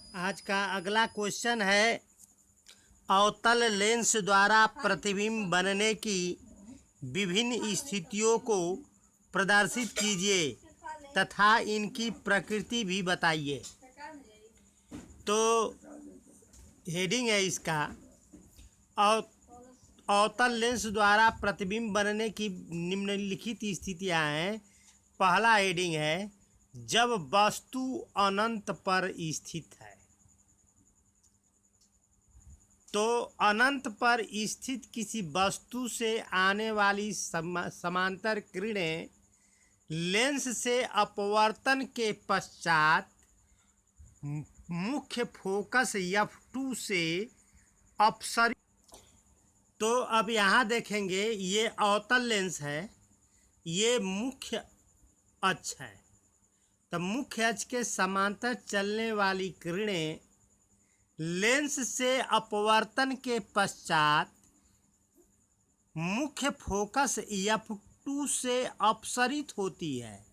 आज का अगला क्वेश्चन है, अवतल लेंस द्वारा प्रतिबिंब बनने की विभिन्न स्थितियों को प्रदर्शित कीजिए तथा इनकी प्रकृति भी बताइए। तो हेडिंग है इसका, अवतल लेंस द्वारा प्रतिबिंब बनने की निम्नलिखित स्थितियां हैं। पहला हेडिंग है, जब वस्तु अनंत पर स्थित है। तो अनंत पर स्थित किसी वस्तु से आने वाली समांतर किरणें लेंस से अपवर्तन के पश्चात मुख्य फोकस F2 से अपसरित। तो अब यहाँ देखेंगे, ये अवतल लेंस है, ये मुख्य अक्ष है। तो मुख्य अक्ष के समांतर चलने वाली किरणें लेंस से अपवर्तन के पश्चात मुख्य फोकस F2 से अपसरित होती है।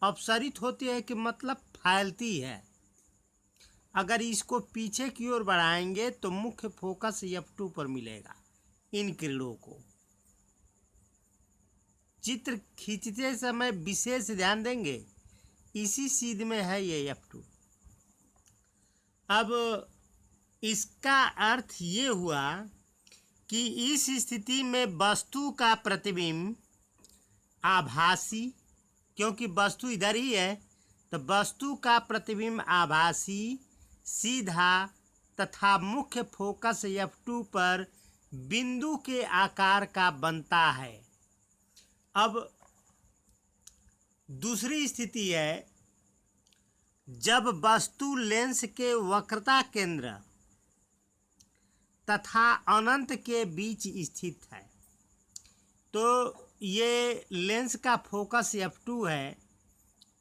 अपसरित होती है कि मतलब फैलती है। अगर इसको पीछे की ओर बढ़ाएंगे तो मुख्य फोकस F2 पर मिलेगा। इन किरणों को चित्र खींचते समय विशेष ध्यान देंगे, इसी सीध में है ये F2। अब इसका अर्थ ये हुआ कि इस स्थिति में वस्तु का प्रतिबिंब आभासी, क्योंकि वस्तु इधर ही है, तो वस्तु का प्रतिबिंब आभासी, सीधा तथा मुख्य फोकस F2 पर बिंदु के आकार का बनता है। अब दूसरी स्थिति है, जब वस्तु लेंस के वक्रता केंद्र तथा अनंत के बीच स्थित है। तो ये लेंस का फोकस F2 है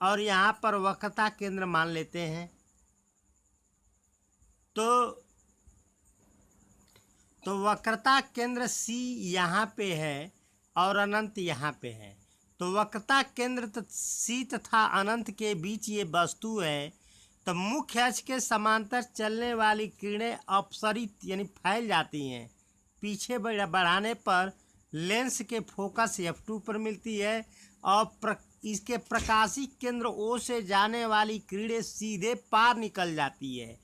और यहाँ पर वक्रता केंद्र मान लेते हैं। तो वक्रता केंद्र C यहाँ पे है और अनंत यहाँ पे है। तो वक्रता केंद्र C तथा अनंत के बीच ये वस्तु है। तो मुख्य अक्ष के समांतर चलने वाली किरणें अपसरित यानी फैल जाती हैं। पीछे बढ़ाने पर लेंस के फोकस F2 पर मिलती है और इसके प्रकाशिक केंद्र O से जाने वाली किरणें सीधे पार निकल जाती है।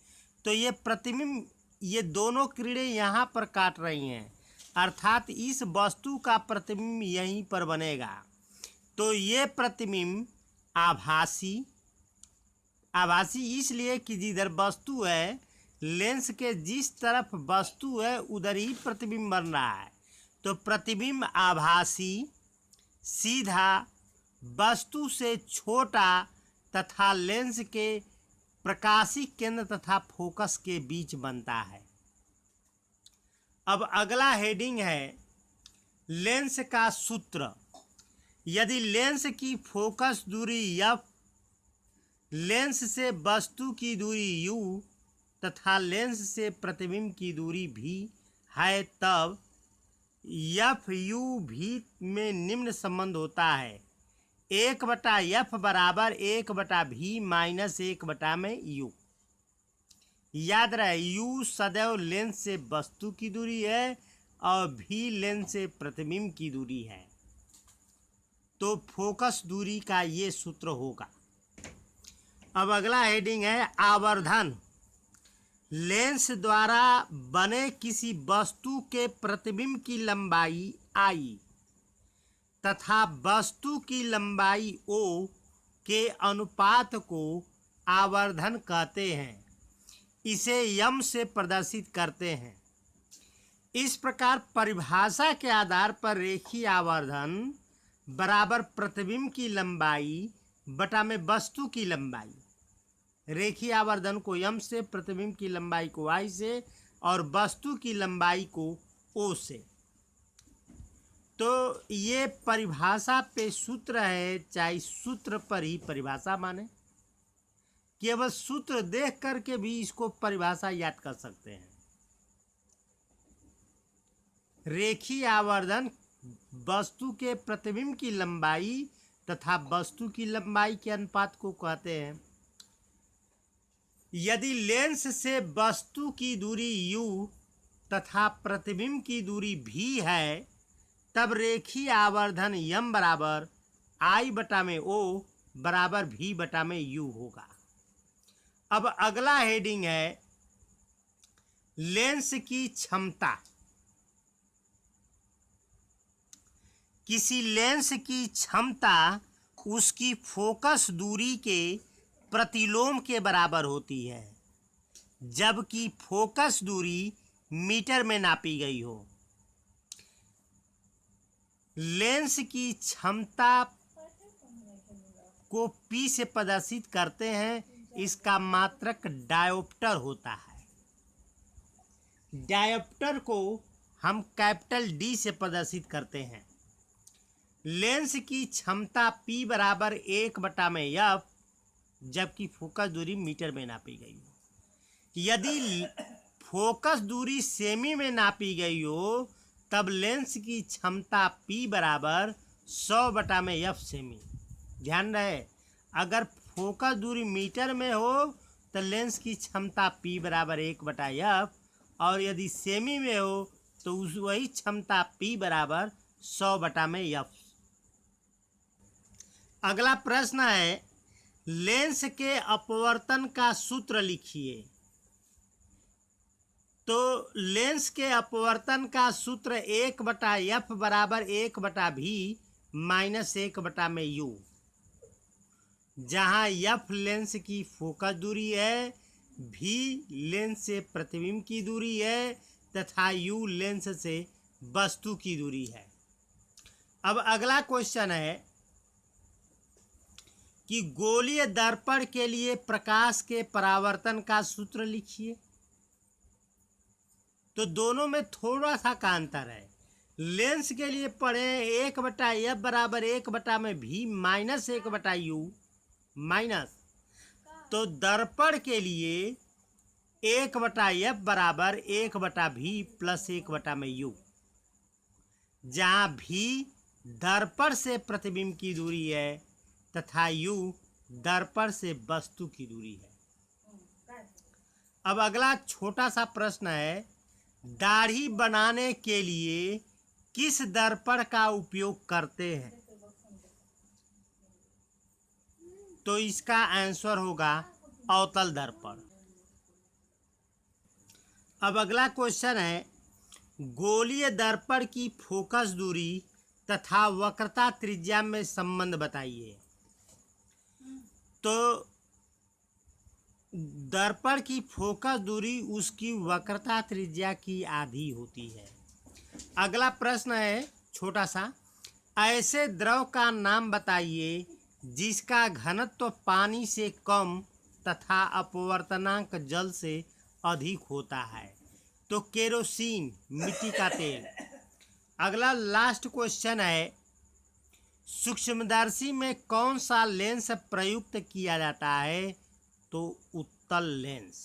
तो ये प्रतिबिंब, ये दोनों किरणें यहाँ पर काट रही हैं, अर्थात इस वस्तु का प्रतिबिंब यहीं पर बनेगा। तो ये प्रतिबिंब आभासी इसलिए कि जिधर वस्तु है, लेंस के जिस तरफ वस्तु है उधर ही प्रतिबिंब बन रहा है। तो प्रतिबिंब आभासी, सीधा, वस्तु से छोटा तथा लेंस के प्रकाशिक केंद्र तथा फोकस के बीच बनता है। अब अगला हेडिंग है, लेंस का सूत्र। यदि लेंस की फोकस दूरी F, लेंस से वस्तु की दूरी U तथा लेंस से प्रतिबिंब की दूरी V है, तब FUV में निम्न संबंध होता है, 1/F बराबर 1/V माइनस 1/U। याद रहे, U सदैव लेंस से वस्तु की दूरी है और V लेंस से प्रतिबिंब की दूरी है। तो फोकस दूरी का ये सूत्र होगा। अब अगला हेडिंग है, आवर्धन। लेंस द्वारा बने किसी वस्तु के प्रतिबिंब की लंबाई I तथा वस्तु की लंबाई O के अनुपात को आवर्धन कहते हैं। इसे यम से प्रदर्शित करते हैं। इस प्रकार परिभाषा के आधार पर रेखीय आवर्धन बराबर प्रतिबिंब की लंबाई बटा में वस्तु की लंबाई। रेखीय आवर्धन को यम से, प्रतिबिंब की लंबाई को I से और वस्तु की लंबाई को O से। तो ये परिभाषा पे सूत्र है, चाहे सूत्र पर ही परिभाषा माने। केवल सूत्र देख करके भी इसको परिभाषा याद कर सकते हैं। रेखीय आवर्धन वस्तु के प्रतिबिंब की लंबाई तथा वस्तु की लंबाई के अनुपात को कहते हैं। यदि लेंस से वस्तु की दूरी u तथा प्रतिबिंब की दूरी v है, तब रेखीय आवर्धन m बराबर I बटा में O बराबर v बटा में u होगा। अब अगला हेडिंग है लेंस की क्षमता। किसी लेंस की क्षमता उसकी फोकस दूरी के प्रतिलोम के बराबर होती है, जबकि फोकस दूरी मीटर में नापी गई हो। लेंस की क्षमता को P से प्रदर्शित करते हैं, इसका मात्रक डायोप्टर होता है। डायोप्टर को हम कैपिटल D से प्रदर्शित करते हैं। लेंस की क्षमता P बराबर 1/f, जबकि फोकस दूरी मीटर में नापी गई हो। यदि फोकस दूरी सेमी में नापी गई हो, तब लेंस की क्षमता P बराबर 100/f सेमी। ध्यान रहे, अगर फोकस दूरी मीटर में हो तो लेंस की क्षमता P बराबर 1/f, और यदि सेमी में हो तो वही क्षमता P बराबर 100/f। अगला प्रश्न है लेंस के अपवर्तन का सूत्र लिखिए। तो लेंस के अपवर्तन का सूत्र 1/f बराबर 1/v माइनस 1/u, जहाँ f लेंस की फोकस दूरी है, v लेंस से प्रतिबिंब की दूरी है तथा u लेंस से वस्तु की दूरी है। अब अगला क्वेश्चन है कि गोलीय दर्पण के लिए प्रकाश के परावर्तन का सूत्र लिखिए। तो दोनों में थोड़ा सा का अंतर है। लेंस के लिए पढ़े 1/f बराबर 1/v माइनस 1/u माइनस, तो दर्पण के लिए 1/f बराबर 1/v प्लस 1/u, जहाँ v दर्पण से प्रतिबिंब की दूरी है तथा u दर्पण से वस्तु की दूरी है। अब अगला छोटा सा प्रश्न है दाढ़ी बनाने के लिए किस दर्पण का उपयोग करते हैं? तो इसका आंसर होगा अवतल दर्पण। अब अगला क्वेश्चन है गोलीय दर्पण की फोकस दूरी तथा वक्रता त्रिज्या में संबंध बताइए। तो दर्पण की फोकस दूरी उसकी वक्रता त्रिज्या की आधी होती है। अगला प्रश्न है छोटा सा, ऐसे द्रव का नाम बताइए जिसका घनत्व पानी से कम तथा अपवर्तनांक जल से अधिक होता है। तो केरोसिन, मिट्टी का तेल। अगला लास्ट क्वेश्चन है सूक्ष्मदर्शी में कौन सा लेंस प्रयुक्त किया जाता है? तो उत्तल लेंस।